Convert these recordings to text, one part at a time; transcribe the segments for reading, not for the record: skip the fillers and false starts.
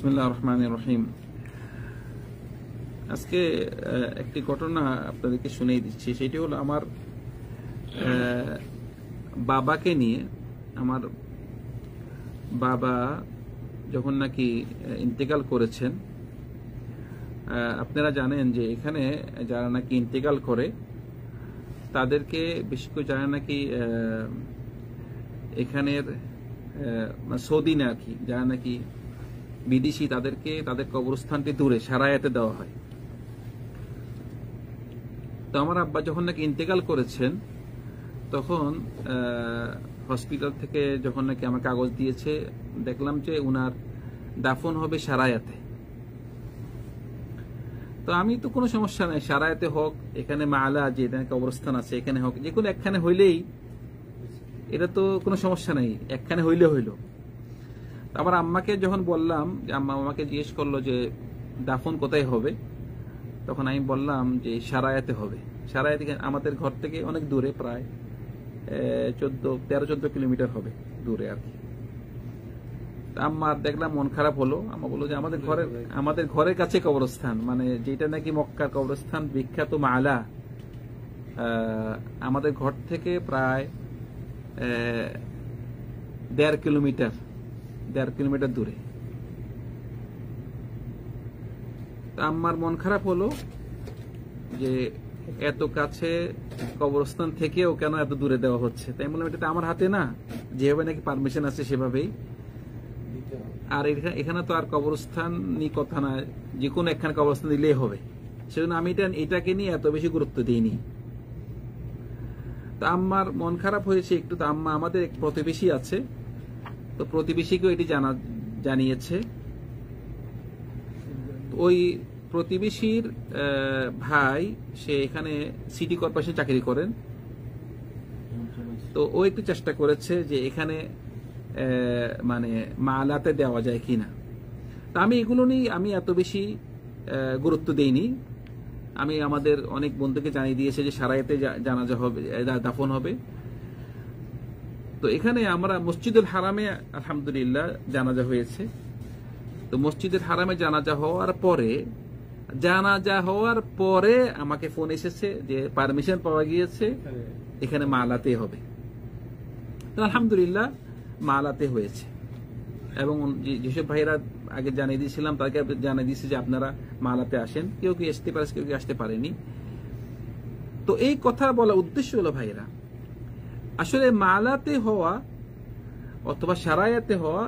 বিসমিল্লাহির রহমানির রহিম। আজকে একটি ঘটনা আপনাদেরকে শুনিয়ে দিচ্ছি। সেটি হলো আমার বাবাকে নিয়ে। আমার বাবা যখন নাকি ইন্তেকাল করেছেন, আপনারা জানেন যে এখানে যারা নাকি ইন্তেকাল করে তাদেরকে বেশি করে যারা নাকি এখানের সৌদি না আর কি, যারা নাকি বিদেশি তাদেরকে তাদের কবরস্থানটি দূরে সারায়াতে দেওয়া হয়। তো আমার আব্বা যখন নাকি ইন্তেকাল করেছেন তখন হসপিটাল থেকে যখন নাকি আমার কাগজ দিয়েছে, দেখলাম যে উনার দাফন হবে সারায়াতে। তো আমি তো কোনো সমস্যা নাই, সারায়াতে হোক, এখানে মালা যে কবরস্থান আছে এখানে হোক, যে কোনো একখানে হইলেই এটা তো কোনো সমস্যা নাই, একখানে হইলে হইল। আমার আম্মাকে যখন বললাম, যে আম্মা আমাকে জিজ্ঞেস করলো যে দাফন কোথায় হবে, তখন আমি বললাম যে সারায়াতে হবে। সারায়াতে আমাদের ঘর থেকে অনেক দূরে, প্রায় 13-14 কিলোমিটার হবে দূরে আর কি। আম্মা দেখলাম মন খারাপ হলো। আম্মা বললো যে আমাদের ঘরের কাছে কবরস্থান, মানে যেটা নাকি মক্কার কবরস্থান বিখ্যাত মালা, আমাদের ঘর থেকে প্রায় 1.5 কিলোমিটার দূরে। আম্মার মন খারাপ হলো যে এত কাছে কবরস্থান থেকেও কেন এত দূরে দেওয়া হচ্ছে। তাই বললাম এটা আমার হাতে না, যেভাবে নাকি পারমিশন আছে সেভাবেই। আর এখানে তো আর কবরস্থান নিয়ে কথা না, যে কোনো একখানে কবরস্থান দিলেই হবে, সেজন্য আমি এটাকে নিয়ে এত বেশি গুরুত্ব দিইনি। তা আম্মার মন খারাপ হয়েছে একটু। তো আম্মা আমাদের এক প্রতিবেশী আছে, তো প্রতিবেশীকেও এটি জানিয়েছে। ওই প্রতিবেশীর ভাই, সে এখানে সিটি কর্পোরেশন চাকরি করেন, তো ও একটু চেষ্টা করেছে যে এখানে মানে মালাতে দেওয়া যায় কিনা। তা আমি এগুলো নিয়ে আমি এত বেশি গুরুত্ব দেইনি। আমি আমাদের অনেক বন্ধুকে জানিয়ে দিয়েছে যে সারায়াতে জানাজা হবে, দাফন হবে। তো এখানে আমরা মসজিদুল হারামে আলহামদুলিল্লাহ জানাজা হয়েছে। তো মসজিদের হারামে জানাজা হওয়ার পরে আমাকে ফোন এসেছে যে পারমিশন পাওয়া গিয়েছে এখানে মালাতে হবে। তো আলহামদুলিল্লাহ মালাতে হয়েছে। এবং যেসব ভাইরা আগে জানিয়ে দিয়েছিলাম তাকে জানিয়ে দিয়েছে যে আপনারা মালাতে আসেন। কেউ কি আসতে পারে, কেউ কি আসতে পারেনি। তো এই কথা বলা উদ্দেশ্য হলো ভাইরা, আসলে মালাতে হওয়া অথবা সারায়াতে হওয়া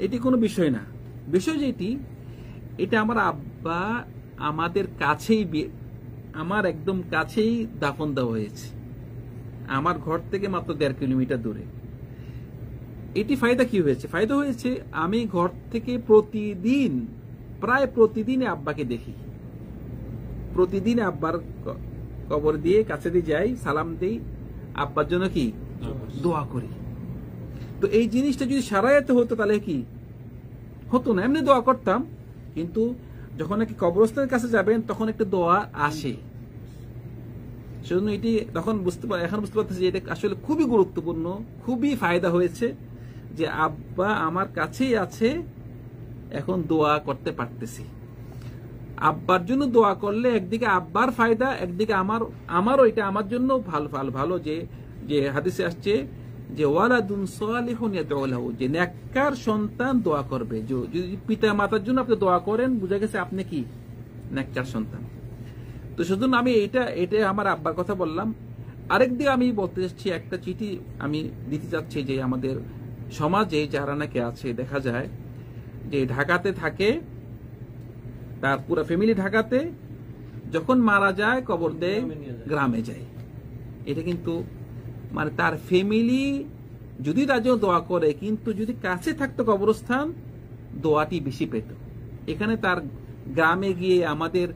এটি কোনো বিষয় না। বিষয় যেটি, এটা আমার আব্বা আমাদের কাছেই, আমার একদম কাছেই দাফন দেওয়া হয়েছে, আমার ঘর থেকে মাত্র 1.5 কিলোমিটার দূরে। এটি ফায়দা কি হয়েছে? ফায়দা হয়েছে আমি ঘর থেকে প্রায় প্রতিদিন আব্বাকে দেখি, প্রতিদিন আব্বার কবর দিয়ে কাছে দিয়ে যাই, সালাম দেই, আব্বার জন্য কি দোয়া করি। তো এই জিনিসটা যদি সারায়াতে হতো তাহলে কি হতো না, এমনি দোয়া করতাম, কিন্তু যখন নাকি কবরস্থানের কাছে যাবেন তখন একটা দোয়া আসে। সেজন্য এটি এখন বুঝতে পারতেছি যে এটা আসলে খুবই গুরুত্বপূর্ণ, খুবই ফায়দা হয়েছে যে আব্বা আমার কাছেই আছে, এখন দোয়া করতে পারতেছি। আব্বার জন্য দোয়া করলে একদিকে আব্বার ফায়দা, একদিকে আমারও এটা আমার জন্য ভালো। যে হাদিসে আসছে যে ওয়ালাদুন সালিহুন ইয়াদউ লাহু, যে নেককার সন্তান দোয়া করবে। যদি পিতা মাতার জন্য আপনি দোয়া করেন, বুঝা গেছে আপনি কি নেককার সন্তান। তো সেজন্য আমি এটা আমার আব্বার কথা বললাম। আরেকদিকে আমি বলতে চাচ্ছি, একটা চিঠি আমি দিতে চাচ্ছি যে আমাদের সমাজে যারা নাকি আছে, দেখা যায় যে ঢাকাতে থাকে, তার পুরো ফ্যামিলি ঢাকাতে, যখন মারা যায় কবর দেয় গ্রামে যায়। এটা কিন্তু মানে তার ফ্যামিলি যদি তার জন্য দোয়া করে, কিন্তু যদি কাছে থাকতো কবরস্থান, দোয়াটি বেশি পেত। এখানে তার গ্রামে গিয়ে আমাদের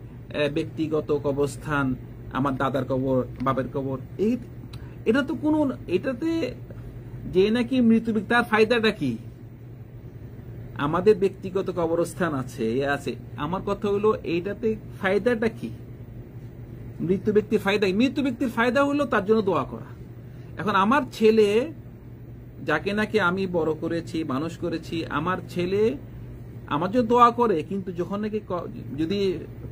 ব্যক্তিগত কবরস্থান, আমার দাদার কবর, বাবার কবর, এটা তো কোনো, এটাতে যে নাকি মৃত্যু তার ফায়দাটা কি? আমাদের ব্যক্তিগত কবরস্থান আছে, আমার কথা হলো এইটাতে ফায়দাটা কি? মৃত্যু ব্যক্তির ফায়দা হলো তার জন্য দোয়া করা। এখন আমার ছেলে, যাকে নাকি আমি বড় করেছি, মানুষ করেছি, আমার ছেলে আমার জন্য দোয়া করে, কিন্তু যখন নাকি যদি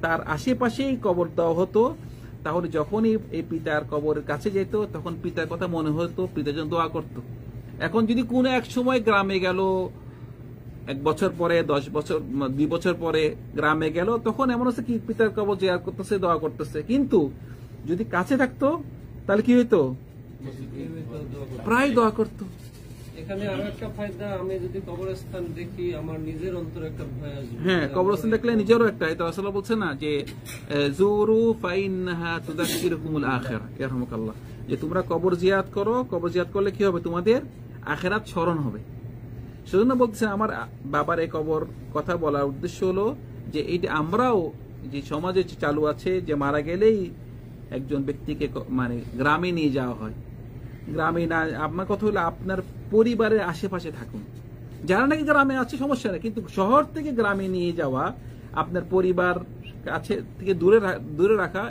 তার আশেপাশেই কবর দেওয়া হতো, তাহলে যখনই এই পিতার কবরের কাছে যেত তখন পিতার কথা মনে হতো, পিতার জন্য দোয়া করত। এখন যদি কোনো এক সময় গ্রামে গেল, 1 বছর পরে, 10 বছর, 2 বছর পরে গ্রামে গেল, তখন এমন হচ্ছে কি পিতার কবর জিয়ারত করতেছে, দোয়া করতেছে। কিন্তু যদি কাছে থাকতো তাহলে কি হইতো? প্রায় দোয়া করতো। এখানে আরো একটা ফায়দা, আমি যদি কবরস্থান দেখি আমার নিজের অন্তরে একটা ভয় আসবে। হ্যাঁ, কবরস্থান দেখলে নিজেরও একটা, এটা রাসূলুল্লাহ বলছে না যে জুরু ফাইন্নাহা তুযাক্কিরুকুমুল আখিরা, ইয়ারহামুকাল্লাহ, যে তোমরা কবর জিয়ারত করো, কবর জিয়ারত করলে কি হবে? তোমাদের আখিরাত স্মরণ হবে। সেজন্য বলতেছেন, আমার বাবার এই কবর কথা বলার উদ্দেশ্য হলো যে এইটা আমরাও যে সমাজে চালু আছে যে মারা গেলেই একজন ব্যক্তিকে মানে গ্রামে নিয়ে যাওয়া হয়। গ্রামে না, আপনার কথা হলো আপনার পরিবারের আশেপাশে থাকুন। যারা নাকি গ্রামে আছে সমস্যা নেই, কিন্তু শহর থেকে গ্রামে নিয়ে যাওয়া, আপনার পরিবার কাছে থেকে দূরে রাখা,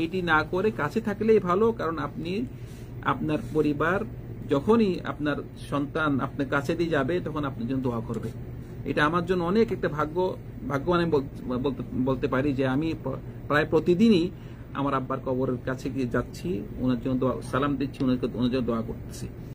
এইটি না করে কাছে থাকলেই ভালো। কারণ আপনি আপনার পরিবার যখনই আপনার সন্তান আপনার কাছে দিয়ে যাবে তখন আপনার জন্য দোয়া করবে। এটা আমার জন্য অনেক একটা ভাগ্যবান আমি বলতে পারি যে আমি প্রায় প্রতিদিনই আমার আব্বার কবরের কাছে গিয়ে যাচ্ছি, ওনার জন্য সালাম দিচ্ছি, ওনার জন্য দোয়া করতেছি।